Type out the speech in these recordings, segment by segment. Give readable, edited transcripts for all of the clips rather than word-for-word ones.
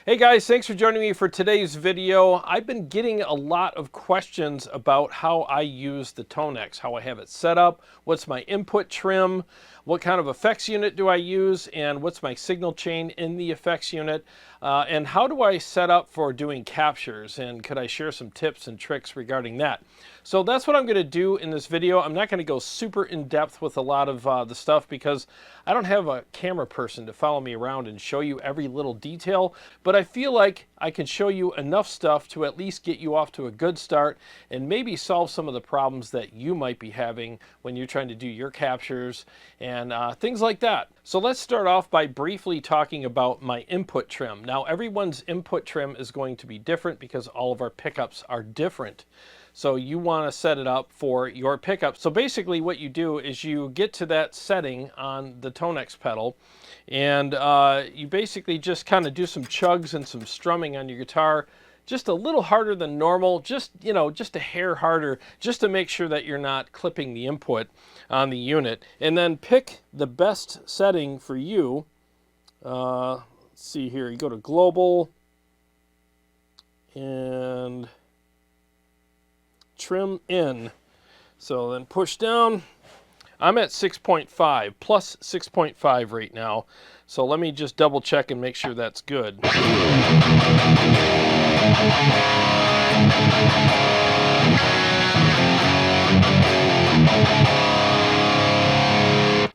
Hey guys, thanks for joining me for today's video. I've been getting a lot of questions about how I use the Tonex, how I have it set up, what's my input trim, what kind of effects unit do I use, and what's my signal chain in the effects unit, and how do I set up for doing captures, and could I share some tips and tricks regarding that. So that's what I'm going to do in this video. I'm not going to go super in depth with a lot of the stuff because I don't have a camera person to follow me around and show you every little detail, but I feel like I can show you enough stuff to at least get you off to a good start and maybe solve some of the problems that you might be having when you're trying to do your captures and things like that. So let's start off by briefly talking about my input trim. Now everyone's input trim is going to be different because all of our pickups are different. So you want to set it up for your pickup. So basically what you do is you get to that setting on the Tonex pedal and you basically just kind of do some chugs and some strumming on your guitar, just a little harder than normal, just a hair harder, just to make sure that you're not clipping the input on the unit. And then pick the best setting for you. Let's see here, you go to global and trim in. So then push down. I'm at 6.5 plus 6.5 right now. So let me just double check and make sure that's good.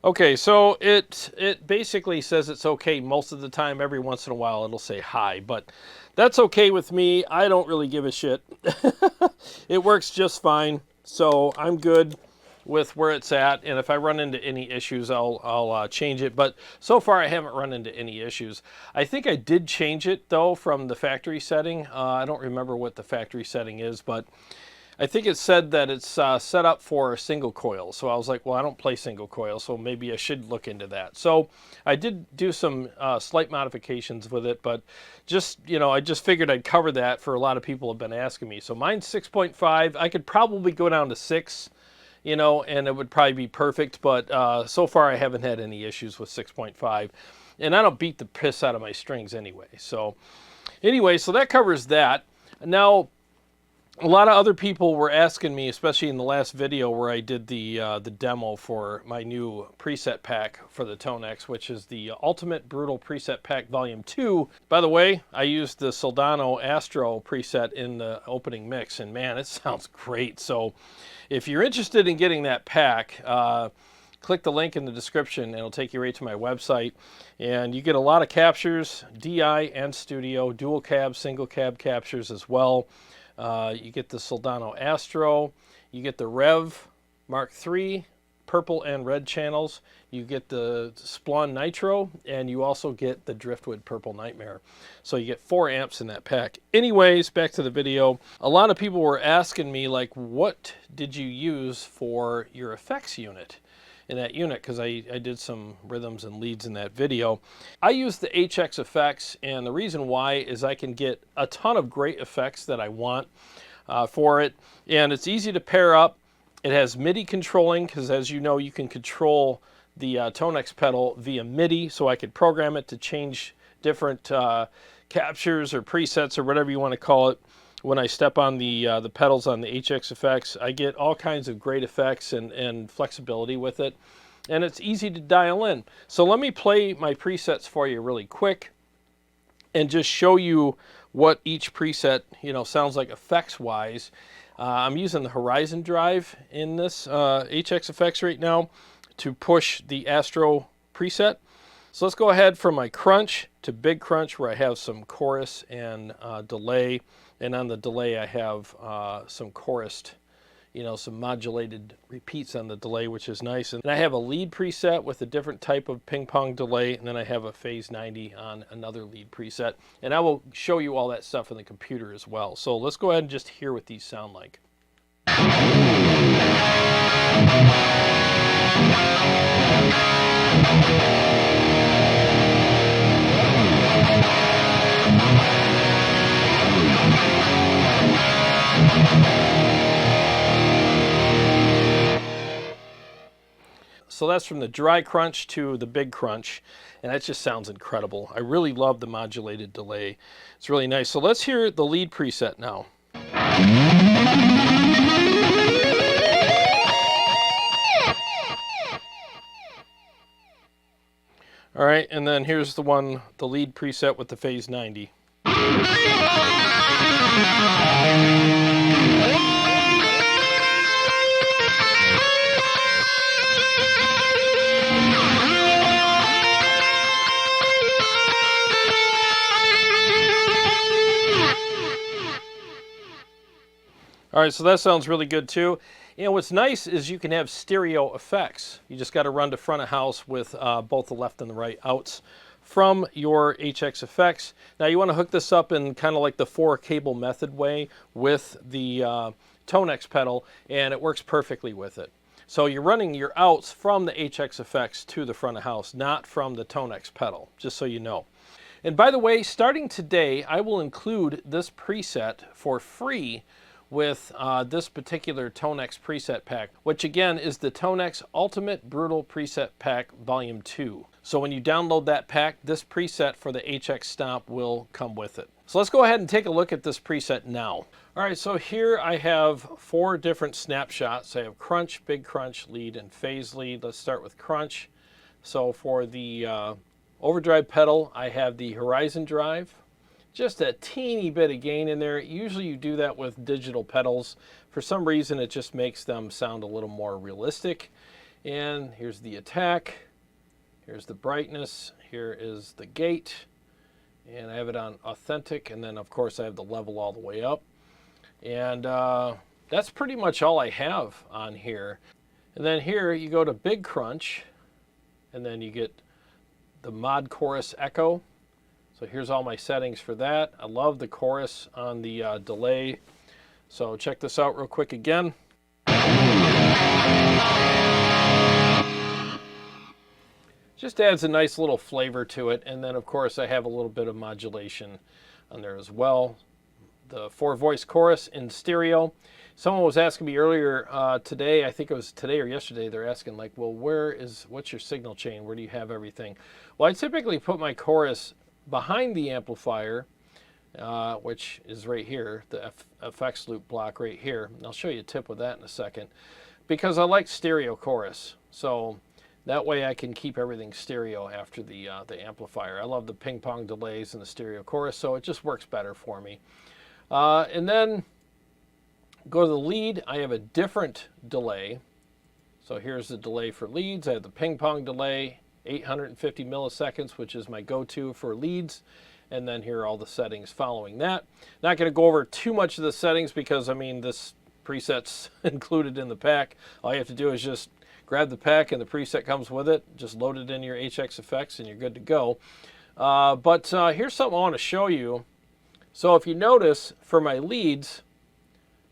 Okay, so it basically says it's okay most of the time. Every once in a while it'll say high, but that's okay with me. I don't really give a shit. It works just fine, so I'm good with where it's at, and if I run into any issues I'll change it, but so far I haven't run into any issues. I think I did change it though from the factory setting. I don't remember what the factory setting is, but I think it said that it's set up for single coil. So I was like, well, I don't play single coil, so maybe I should look into that. So I did do some slight modifications with it, but just, I just figured I'd cover that for a lot of people have been asking me. So mine's 6.5. I could probably go down to 6, and it would probably be perfect, but so far I haven't had any issues with 6.5. And I don't beat the piss out of my strings anyway. So anyway, so that covers that. Now, a lot of other people were asking me, especially in the last video where I did the demo for my new preset pack for the Tonex, which is the Ultimate Brutal Preset Pack Volume 2. By the way, I used the Soldano Astro preset in the opening mix, and man, it sounds great. So if you're interested in getting that pack, click the link in the description and it'll take you right to my website. And you get a lot of captures, DI and studio, dual cab, single cab captures as well. You get the Soldano Astro, you get the Revv Mark III, purple and red channels, you get the Splawn Nitro, and you also get the Driftwood Purple Nightmare. So you get 4 amps in that pack. Anyways, back to the video. A lot of people were asking me, like, what did you use for your effects unit? In that unit, because I did some rhythms and leads in that video. I use the HX effects, and the reason why is I can get a ton of great effects that I want for it, and it's easy to pair up. It has MIDI controlling, because as you know, you can control the Tonex pedal via MIDI, so I could program it to change different captures or presets or whatever you want to call it. When I step on the pedals on the HX effects, I get all kinds of great effects and flexibility with it, and it's easy to dial in. So let me play my presets for you really quick and just show you what each preset sounds like effects wise. I'm using the Horizon drive in this HX effects right now to push the Astro preset. So let's go ahead from my crunch to big crunch, where I have some chorus and delay. And on the delay, I have some chorused, some modulated repeats on the delay, which is nice. And I have a lead preset with a different type of ping pong delay. And then I have a phase 90 on another lead preset. And I will show you all that stuff in the computer as well. So let's go ahead and just hear what these sound like. So that's from the dry crunch to the big crunch, and that just sounds incredible. I really love the modulated delay. It's really nice. So let's hear the lead preset now. All right, and then here's the lead preset with the phase 90. All right, so that sounds really good too. And what's nice is you can have stereo effects. You just got to run to front of house with both the left and the right outs from your HX effects. Now you want to hook this up in kind of like the 4-cable method way with the Tonex pedal, and it works perfectly with it. So you're running your outs from the HX effects to the front of house, not from the Tonex pedal, just so you know. And by the way, starting today, I will include this preset for free with this particular Tonex preset pack, which again is the Tonex Ultimate Brutal Preset Pack Volume 2. So when you download that pack, this preset for the HX Stomp will come with it. So let's go ahead and take a look at this preset now. All right, so here I have 4 different snapshots. I have crunch, big crunch, lead, and phase lead. Let's start with crunch. So for the overdrive pedal, I have the horizon drive. Just a teeny bit of gain in there. Usually you do that with digital pedals. For some reason, it just makes them sound a little more realistic. And here's the attack. Here's the brightness. Here is the gate. And I have it on authentic. And then, of course, I have the level all the way up. And that's pretty much all I have on here. And then here you go to big crunch. And then you get the mod chorus echo. So here's all my settings for that. I love the chorus on the delay. So check this out real quick again. Just adds a nice little flavor to it. And then of course I have a little bit of modulation on there as well. The 4-voice chorus in stereo. Someone was asking me earlier today, I think it was today or yesterday, they're asking like, well, what's your signal chain? Where do you have everything? Well, I typically put my chorus behind the amplifier, which is right here, the effects loop block right here. And I'll show you a tip with that in a second, because I like stereo chorus. So that way I can keep everything stereo after the amplifier. I love the ping pong delays and the stereo chorus, so it just works better for me. And then go to the lead. I have a different delay. So here's the delay for leads. I have the ping pong delay, 850 milliseconds, which is my go-to for leads. And then here are all the settings following that. Not going to go over too much of the settings because, I mean, this preset's included in the pack. All you have to do is just grab the pack and the preset comes with it. Just load it in your HX effects and you're good to go. But here's something I want to show you. So if you notice, for my leads,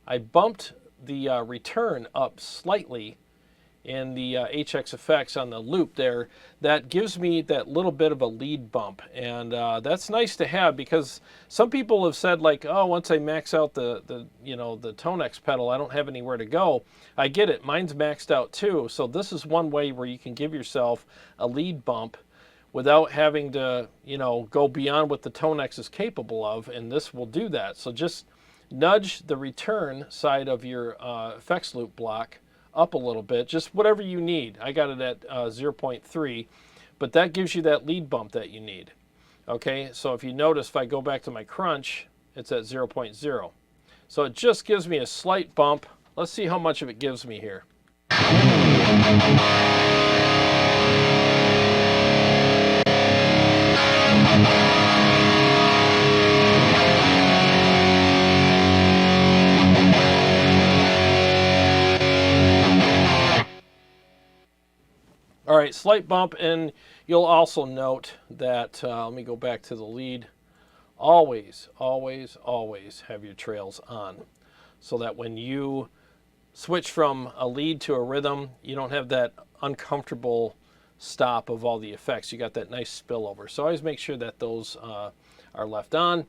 I bumped the return up slightly in the HX effects on the loop there. That gives me that little bit of a lead bump, and that's nice to have, because some people have said like, oh, once I max out the Tonex pedal, I don't have anywhere to go. I get it, mine's maxed out too. So this is one way where you can give yourself a lead bump without having to, go beyond what the Tonex is capable of, and this will do that. So just nudge the return side of your effects loop block up a little bit, just whatever you need. I got it at 0.3, but that gives you that lead bump that you need. Okay, so if you notice, if I go back to my crunch, it's at 0.0. So it just gives me a slight bump. Let's see how much of it gives me here. All right, slight bump, and you'll also note that, let me go back to the lead, always, always, always have your trails on, so that when you switch from a lead to a rhythm, you don't have that uncomfortable stop of all the effects. You got that nice spillover. So always make sure that those are left on.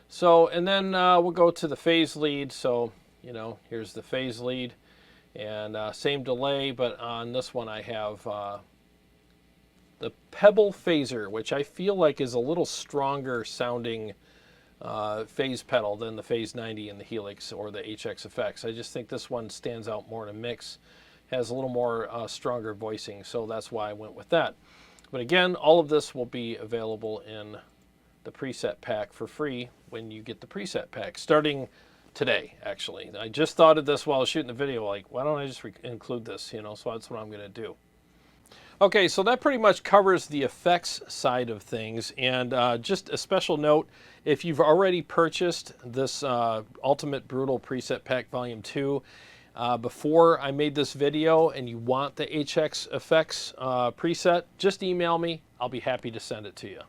So, and then we'll go to the phase lead. So, here's the phase lead. And same delay, but on this one I have the Pebble Phaser, which I feel like is a little stronger sounding phase pedal than the Phase 90 and the Helix or the HX Effects. I just think this one stands out more in a mix, has a little more stronger voicing, so that's why I went with that. But again, all of this will be available in the preset pack for free when you get the preset pack, starting today, actually. I just thought of this while I was shooting the video, like, why don't I just include this, you know, so that's what I'm going to do. Okay, so that pretty much covers the effects side of things, and just a special note, if you've already purchased this Ultimate Brutal Preset Pack Volume 2, before I made this video and you want the HX Effects preset, just email me. I'll be happy to send it to you.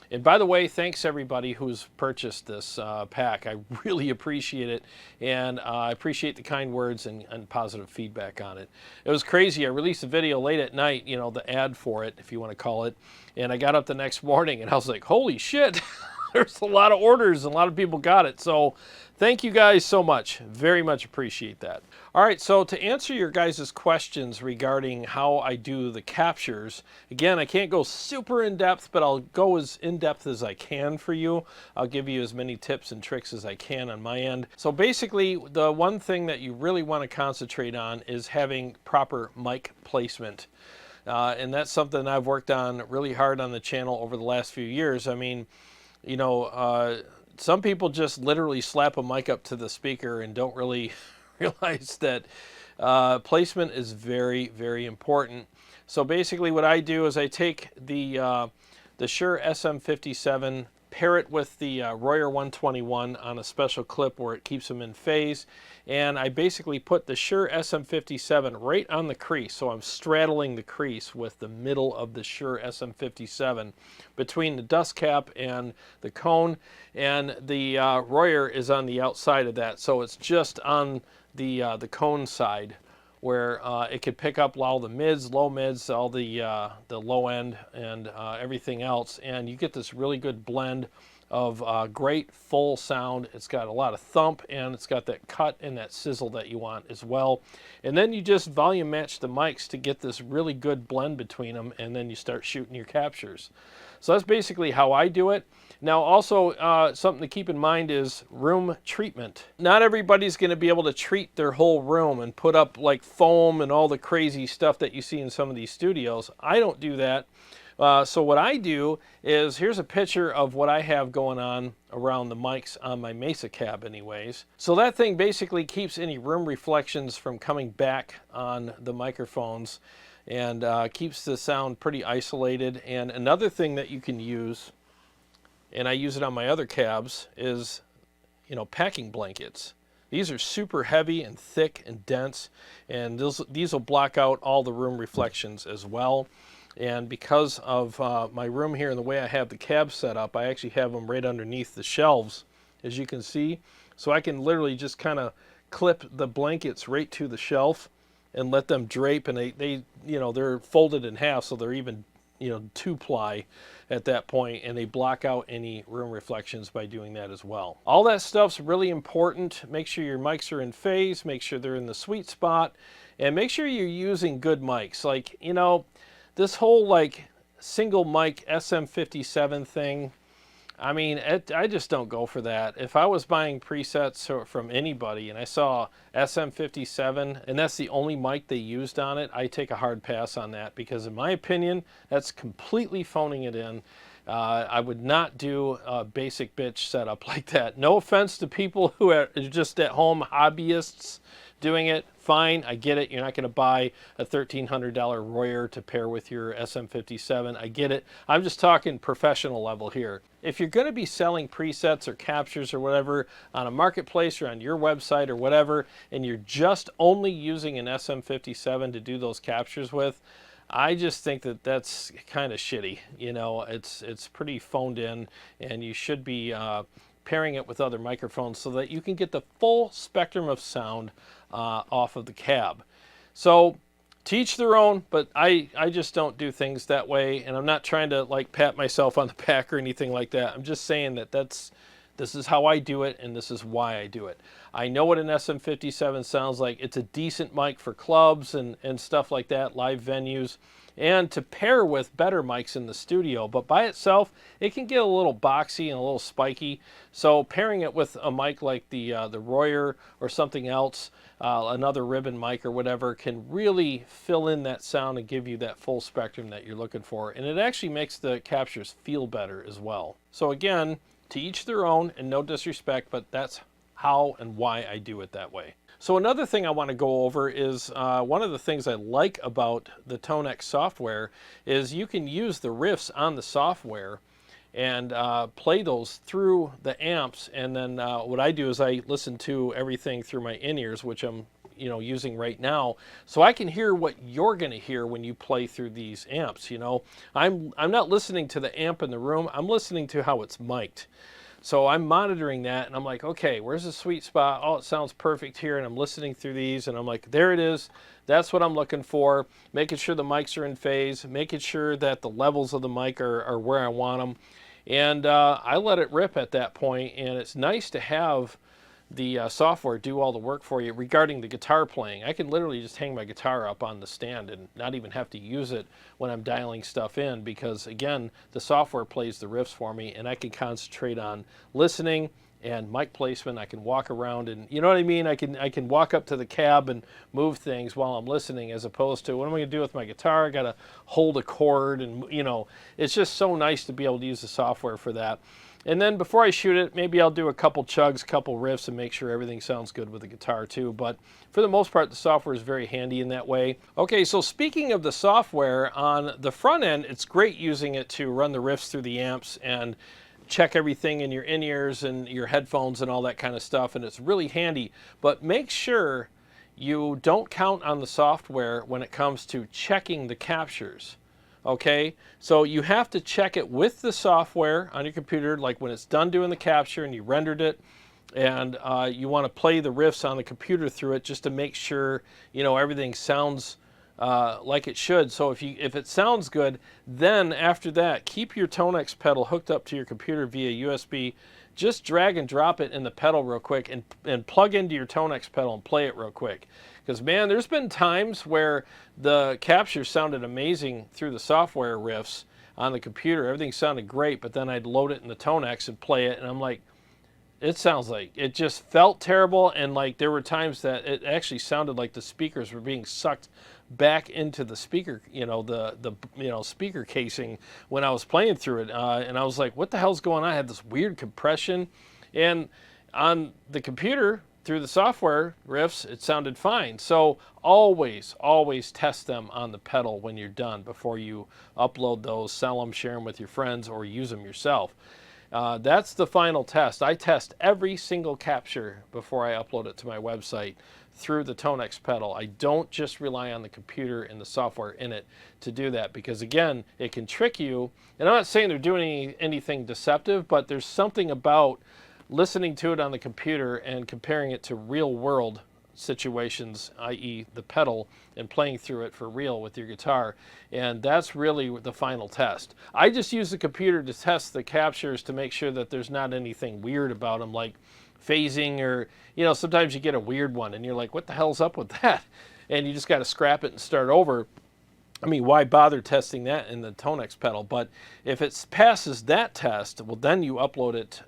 And by the way, thanks everybody who's purchased this pack. I really appreciate it, and I appreciate the kind words and positive feedback on it. It was crazy. I released a video late at night, you know, the ad for it, if you want to call it, and I got up the next morning and I was like, holy shit, there's a lot of orders and a lot of people got it. So thank you guys so much. Very much appreciate that. All right, so to answer your guys' questions regarding how I do the captures, again, I can't go super in-depth, but I'll go as in-depth as I can for you. I'll give you as many tips and tricks as I can on my end. So basically, the one thing that you really want to concentrate on is having proper mic placement. And that's something I've worked on really hard on the channel over the last few years. I mean, you know, some people just literally slap a mic up to the speaker and don't really realize that placement is very, very important. So basically what I do is I take the Shure SM57, pair it with the Royer 121 on a special clip where it keeps them in phase, and I basically put the Shure SM57 right on the crease, so I'm straddling the crease with the middle of the Shure SM57 between the dust cap and the cone, and the Royer is on the outside of that, so it's just on the cone side where it could pick up all the mids, low mids, all the low end, and everything else, and you get this really good blend of great full sound. It's got a lot of thump, and it's got that cut and that sizzle that you want as well. And then you just volume match the mics to get this really good blend between them, and then you start shooting your captures. So that's basically how I do it. Now also something to keep in mind is room treatment. Not everybody's going to be able to treat their whole room and put up like foam and all the crazy stuff that you see in some of these studios. I don't do that. So what I do is, here's a picture of what I have going on around the mics on my Mesa cab anyways. So that thing basically keeps any room reflections from coming back on the microphones, and keeps the sound pretty isolated. And another thing that you can use, and I use it on my other cabs, is, you know, packing blankets. These are super heavy and thick and dense, and these will block out all the room reflections as well. And because of my room here and the way I have the cab set up, I actually have them right underneath the shelves, as you can see. So I can literally just kind of clip the blankets right to the shelf and let them drape, and they you know, they're folded in half, so they're even, you know, 2-ply at that point, and they block out any room reflections by doing that as well. All that stuff's really important. Make sure your mics are in phase, make sure they're in the sweet spot, and make sure you're using good mics. Like, you know, this whole like single mic SM57 thing, I mean, I just don't go for that. If I was buying presets from anybody and I saw SM57 and that's the only mic they used on it, I take a hard pass on that, because in my opinion, that's completely phoning it in. I would not do a basic bitch setup like that. No offense to people who are just at home hobbyists doing it. Fine, I get it. You're not going to buy a $1,300 Royer to pair with your SM57. I get it. I'm just talking professional level here. If you're going to be selling presets or captures or whatever on a marketplace or on your website or whatever, and you're just only using an SM57 to do those captures with, I just think that that's kind of shitty. You know, it's pretty phoned in, and you should be pairing it with other microphones so that you can get the full spectrum of sound off of the cab. So to each their own, but I just don't do things that way, and I'm not trying to like pat myself on the back or anything like that. I'm just saying that that's This is how I do it, and this is why I do it. I know what an SM57 sounds like. It's a decent mic for clubs and stuff like that, live venues, and to pair with better mics in the studio. But by itself, it can get a little boxy and a little spiky. So pairing it with a mic like the Royer or something else, another ribbon mic or whatever, can really fill in that sound and give you that full spectrum that you're looking for. And it actually makes the captures feel better as well. So again, to each their own, and no disrespect, but that's how and why I do it that way. So another thing I want to go over is one of the things I like about the Tonex software is you can use the riffs on the software and play those through the amps. And then what I do is I listen to everything through my in-ears, which I'm using right now, so I can hear what you're going to hear when you play through these amps. I'm not listening to the amp in the room, I'm listening to how it's mic'd. So I'm monitoring that, and I'm like, okay, where's the sweet spot? Oh, it sounds perfect here, and I'm listening through these, and I'm like, there it is. That's what I'm looking for, making sure the mics are in phase, making sure that the levels of the mic are where I want them. And I let it rip at that point, and it's nice to have the software do all the work for you. Regarding the guitar playing, I can literally just hang my guitar up on the stand and not even have to use it when I'm dialing stuff in, because again, the software plays the riffs for me, and I can concentrate on listening and mic placement. I can walk around and, you know what I mean, I can walk up to the cab and move things while I'm listening, as opposed to, what am I going to do with my guitar? I got to hold a chord, and it's just so nice to be able to use the software for that. And then before I shoot it, maybe I'll do a couple chugs, couple riffs, and make sure everything sounds good with the guitar too. But for the most part, the software is very handy in that way. Okay, so speaking of the software, on the front end, it's great using it to run the riffs through the amps and check everything in your in-ears and your headphones and all that kind of stuff, and it's really handy. But make sure you don't count on the software when it comes to checking the captures. Okay, so you have to check it with the software on your computer, like when it's done doing the capture and you rendered it, and you want to play the riffs on the computer through it just to make sure everything sounds like it should. So if it sounds good, then after that, keep your Tonex pedal hooked up to your computer via USB. Just drag and drop it in the pedal real quick and plug into your Tonex pedal and play it real quick. Because, man, there's been times where the capture sounded amazing through the software riffs on the computer. Everything sounded great, but then I'd load it in the Tonex and play it, and I'm like, it sounds like, it just felt terrible, and like there were times that it actually sounded like the speakers were being sucked back into the speaker, the speaker casing when I was playing through it, and I was like, what the hell's going on? I had this weird compression, and on the computer through the software riffs, it sounded fine. So always test them on the pedal when you're done before you upload those, sell them, share them with your friends, or use them yourself. That's the final test. I test every single capture before I upload it to my website through the Tonex pedal. I don't just rely on the computer and the software in it to do that, because again, it can trick you. And I'm not saying they're doing anything deceptive, but there's something about listening to it on the computer and comparing it to real world situations, i.e. the pedal, and playing through it for real with your guitar. And that's really the final test. I just use the computer to test the captures to make sure that there's not anything weird about them, like phasing, or sometimes you get a weird one and you're like, what the hell's up with that? And you just got to scrap it and start over. I mean, why bother testing that in the Tonex pedal? But if it passes that test, well, then you upload it.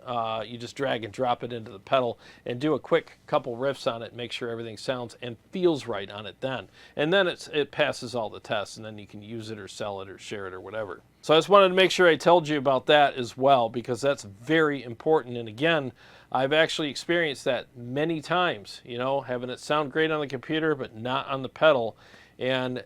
You just drag and drop it into the pedal and do a quick couple riffs on it, make sure everything sounds and feels right on it then. And then it passes all the tests, and then you can use it or sell it or share it or whatever. So I just wanted to make sure I told you about that as well, because that's very important. And again, I've actually experienced that many times, having it sound great on the computer but not on the pedal. And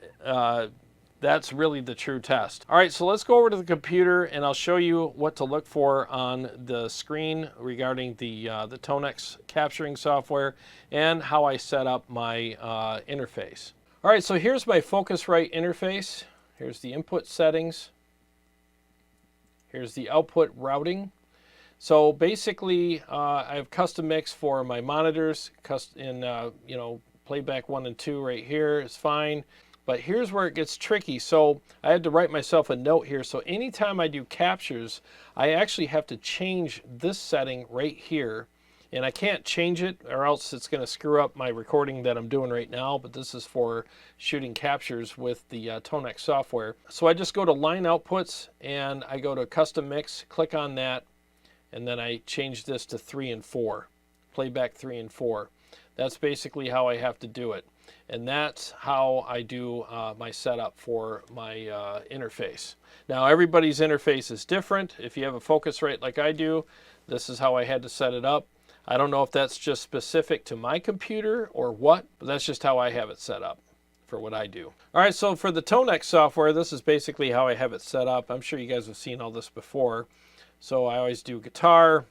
that's really the true test. All right, so let's go over to the computer and I'll show you what to look for on the screen regarding the Tonex capturing software and how I set up my interface. All right, so here's my Focusrite interface. Here's the input settings. Here's the output routing. So basically, I have custom mix for my monitors, playback 1 and 2 right here is fine. But here's where it gets tricky. So I had to write myself a note here. So anytime I do captures, I actually have to change this setting right here. And I can't change it or else it's going to screw up my recording that I'm doing right now. But this is for shooting captures with the Tonex software. So I just go to line outputs and I go to custom mix, click on that. And then I change this to 3 and 4, playback 3 and 4. That's basically how I have to do it. And that's how I do my setup for my interface. Now everybody's interface is different. If you have a Focusrite like I do, this is how I had to set it up. I don't know if that's just specific to my computer or what, but that's just how I have it set up for what I do. All right, so for the Tonex software, this is basically how I have it set up. I'm sure you guys have seen all this before. So I always do guitar,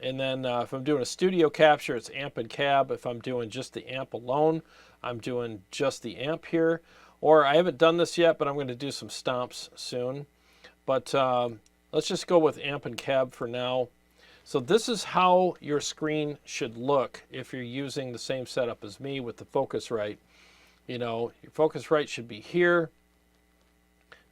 and then if I'm doing a studio capture, it's amp and cab. If I'm doing just the amp alone, I'm doing just the amp here. Or I haven't done this yet, but I'm going to do some stomps soon. But let's just go with amp and cab for now. So this is how your screen should look if you're using the same setup as me with the Focusrite. You know, your Focusrite should be here.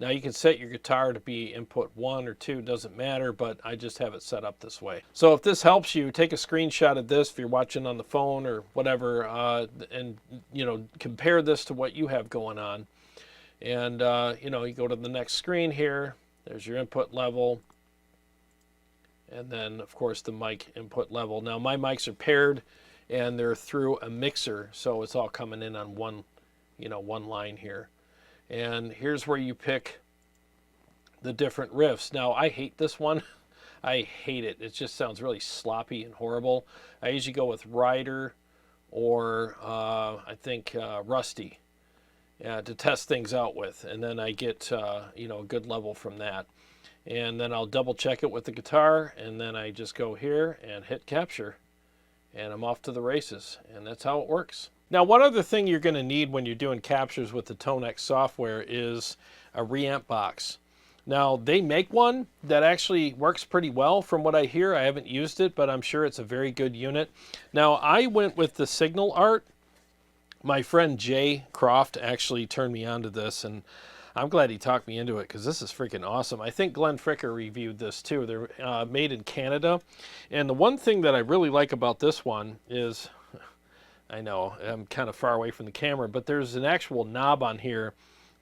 Now you can set your guitar to be input 1 or 2, doesn't matter, but I just have it set up this way. So if this helps you, take a screenshot of this if you're watching on the phone or whatever, and you know, compare this to what you have going on. And you know, you go to the next screen here, there's your input level. And then of course the mic input level. Now my mics are paired and they're through a mixer, so it's all coming in on one, you know, one line here. And here's where you pick the different riffs. Now I hate this one. I hate it. It just sounds really sloppy and horrible. I usually go with Rider or I think Rusty to test things out with, and then I get you know, a good level from that. And then I'll double check it with the guitar, and then I just go here and hit capture, and I'm off to the races, and that's how it works. Now, one other thing you're going to need when you're doing captures with the Tonex software is a reamp box. Now, they make one that actually works pretty well from what I hear. I haven't used it, but I'm sure it's a very good unit. Now, I went with the Signal Art. My friend Jay Croft actually turned me onto this, and I'm glad he talked me into it because this is freaking awesome. I think Glenn Fricker reviewed this too. They're made in Canada. And the one thing that I really like about this one is, I know I'm kind of far away from the camera, but there's an actual knob on here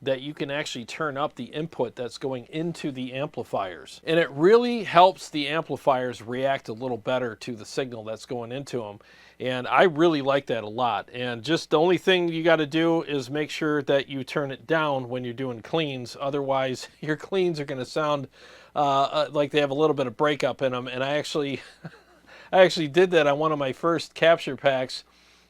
that you can actually turn up the input that's going into the amplifiers. And it really helps the amplifiers react a little better to the signal that's going into them. And I really like that a lot. And just the only thing you got to do is make sure that you turn it down when you're doing cleans. Otherwise, your cleans are going to sound like they have a little bit of breakup in them. And I actually did that on one of my first capture packs.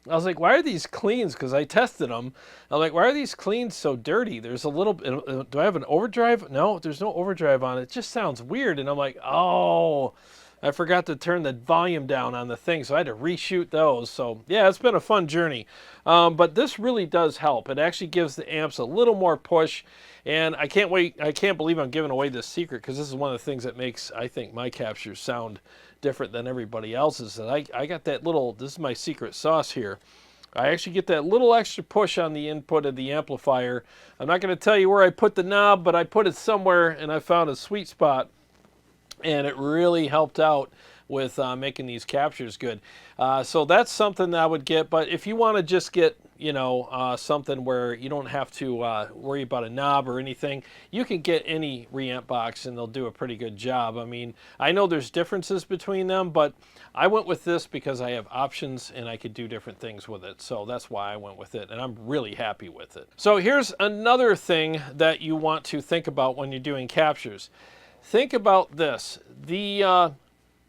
I was like, why are these cleans? Because I tested them. I'm like, why are these cleans so dirty? There's a little bit, do I have an overdrive? No, there's no overdrive on it. It just sounds weird. And I'm like, oh, I forgot to turn the volume down on the thing. So I had to reshoot those. So yeah, it's been a fun journey. But this really does help. It actually gives the amps a little more push. And I can't wait. I can't believe I'm giving away this secret because this is one of the things that makes, I think, my captures sound different than everybody else's. And I got that little, this is my secret sauce here. I actually get that little extra push on the input of the amplifier. I'm not going to tell you where I put the knob, but I put it somewhere and I found a sweet spot. And it really helped out with making these captures good. So that's something that I would get. But if you want to just get, you know, something where you don't have to worry about a knob or anything, you can get any reamp box and they'll do a pretty good job. I mean, I know there's differences between them, but I went with this because I have options and I could do different things with it. So that's why I went with it, and I'm really happy with it. So here's another thing that you want to think about when you're doing captures. Think about this.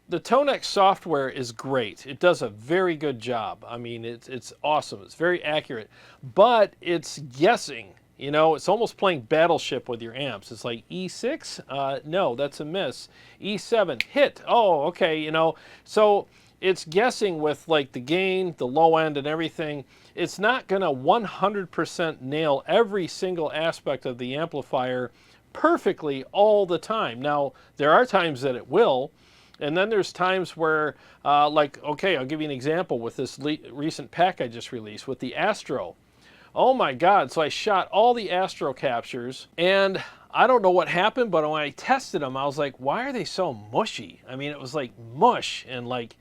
The Tonex software is great. It does a very good job. I mean, it's awesome. It's very accurate, but it's guessing. You know, it's almost playing Battleship with your amps. It's like E6? No, that's a miss. E7, hit. Oh, okay, you know. So it's guessing with like the gain, the low end, and everything. It's not going to 100% nail every single aspect of the amplifier perfectly all the time. Now, there are times that it will, and then there's times where, like, okay, I'll give you an example with this recent pack I just released with the Astro. Oh my God. So I shot all the Astro captures, and I don't know what happened, but when I tested them, I was like, why are they so mushy? I mean, it was like mush and like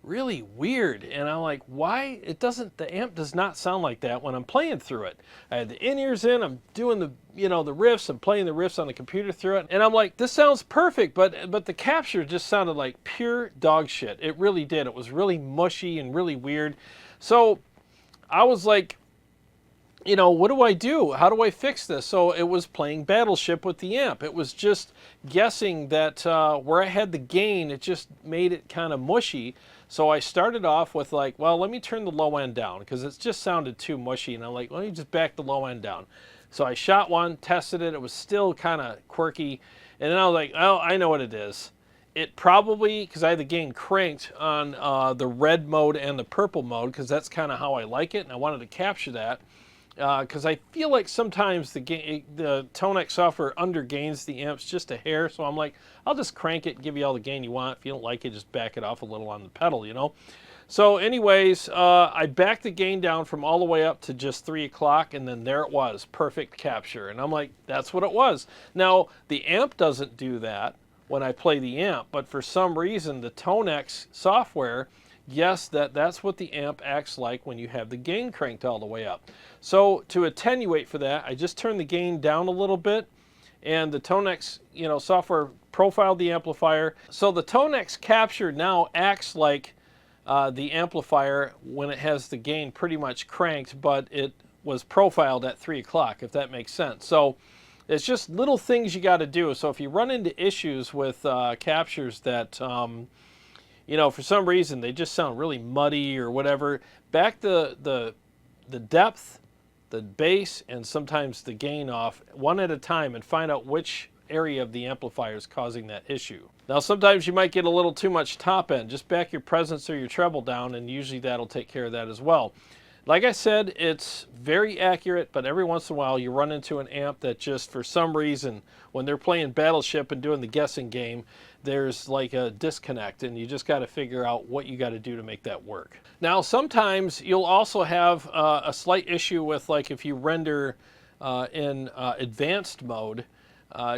really weird. And I'm like, why? It doesn't, the amp does not sound like that when I'm playing through it. I had the in-ears in, I'm doing the, you know, the riffs, I'm playing the riffs on the computer through it. And I'm like, this sounds perfect, but the capture just sounded like pure dog shit. It really did. It was really mushy and really weird. So I was like, you know, what do I do? How do I fix this? So it was playing Battleship with the amp. It was just guessing that where I had the gain, it just made it kind of mushy. So I started off with like, well, let me turn the low end down because it just sounded too mushy. And I'm like, let me just back the low end down. So I shot one, tested it. It was still kind of quirky. And then I was like, oh, I know what it is. It probably, because I had the gain cranked on the red mode and the purple mode, because that's kind of how I like it. And I wanted to capture that. Because I feel like sometimes the Tonex software undergains the amps just a hair, so I'm like, I'll just crank it and give you all the gain you want. If you don't like it, just back it off a little on the pedal, you know? So anyways, I backed the gain down from all the way up to just 3 o'clock, and then there it was, perfect capture. And I'm like, that's what it was. Now, the amp doesn't do that when I play the amp, but for some reason, the Tonex software, yes, that's what the amp acts like when you have the gain cranked all the way up. So to attenuate for that, I just turned the gain down a little bit, and the Tonex, you know, software profiled the amplifier. So the Tonex capture now acts like the amplifier when it has the gain pretty much cranked, but it was profiled at 3 o'clock, if that makes sense. So it's just little things you got to do. So if you run into issues with captures that you know, for some reason they just sound really muddy or whatever, back the depth, the bass, and sometimes the gain off one at a time and find out which area of the amplifier is causing that issue. Now sometimes you might get a little too much top end. Just back your presence or your treble down, and usually that'll take care of that as well. Like I said, it's very accurate, but every once in a while you run into an amp that just, for some reason, when they're playing Battleship and doing the guessing game, there's like a disconnect, and you just got to figure out what you got to do to make that work. Now, sometimes you'll also have a slight issue with, like, if you render in advanced mode,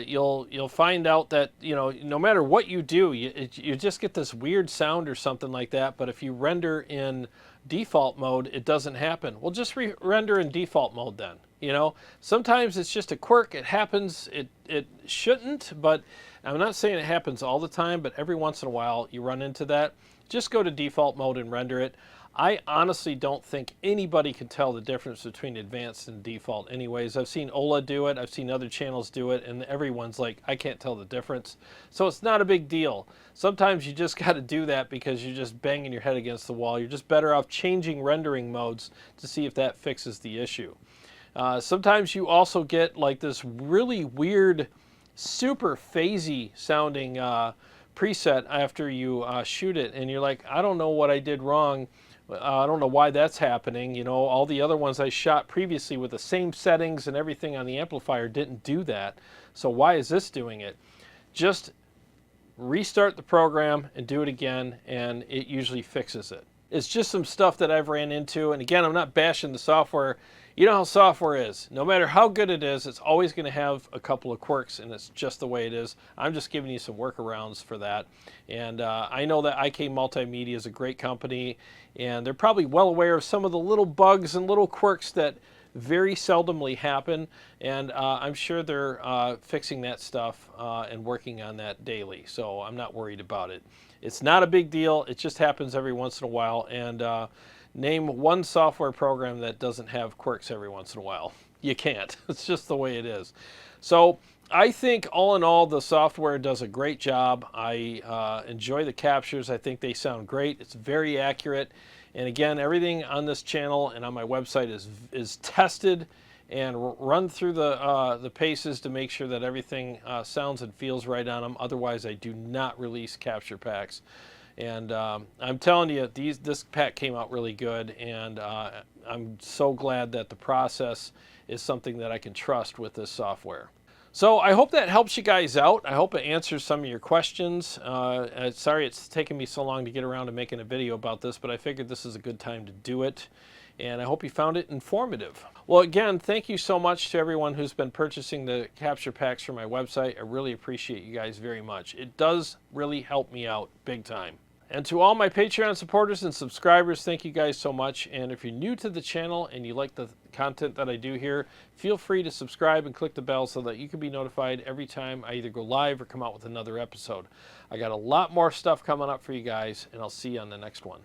you'll find out that, you know, no matter what you do, you just get this weird sound or something like that. But if you render in default mode, it doesn't happen. Well, just render in default mode then. You know, sometimes it's just a quirk. It happens. It shouldn't, but I'm not saying it happens all the time, but every once in a while you run into that. Just go to default mode and render it. I honestly don't think anybody can tell the difference between advanced and default anyways. I've seen Ola do it, I've seen other channels do it, and everyone's like, I can't tell the difference. So it's not a big deal. Sometimes you just got to do that because you're just banging your head against the wall. You're just better off changing rendering modes to see if that fixes the issue. Sometimes you also get like this really weird, super phasey sounding preset after you shoot it, and you're like, I don't know what I did wrong. I don't know why that's happening. You know, all the other ones I shot previously with the same settings and everything on the amplifier didn't do that. So why is this doing it? Just restart the program and do it again, and it usually fixes it. It's just some stuff that I've ran into, and again, I'm not bashing the software. You know how software is. No matter how good it is, it's always going to have a couple of quirks, and it's just the way it is. I'm just giving you some workarounds for that. And I know that IK Multimedia is a great company, and they're probably well aware of some of the little bugs and little quirks that very seldomly happen, and I'm sure they're fixing that stuff and working on that daily, so I'm not worried about it. It's not a big deal. It just happens every once in a while, and name one software program that doesn't have quirks every once in a while. You can't. It's just the way it is. So I think all in all, the software does a great job. I enjoy the captures. I think they sound great. It's very accurate. And again, everything on this channel and on my website is tested and run through the paces to make sure that everything sounds and feels right on them. Otherwise, I do not release capture packs. And I'm telling you, this pack came out really good, and I'm so glad that the process is something that I can trust with this software. So I hope that helps you guys out. I hope it answers some of your questions. Sorry it's taken me so long to get around to making a video about this, but I figured this is a good time to do it. And I hope you found it informative. Well, again, thank you so much to everyone who's been purchasing the capture packs from my website. I really appreciate you guys very much. It does really help me out big time. And to all my Patreon supporters and subscribers, thank you guys so much. And if you're new to the channel and you like the content that I do here, feel free to subscribe and click the bell so that you can be notified every time I either go live or come out with another episode. I got a lot more stuff coming up for you guys, and I'll see you on the next one.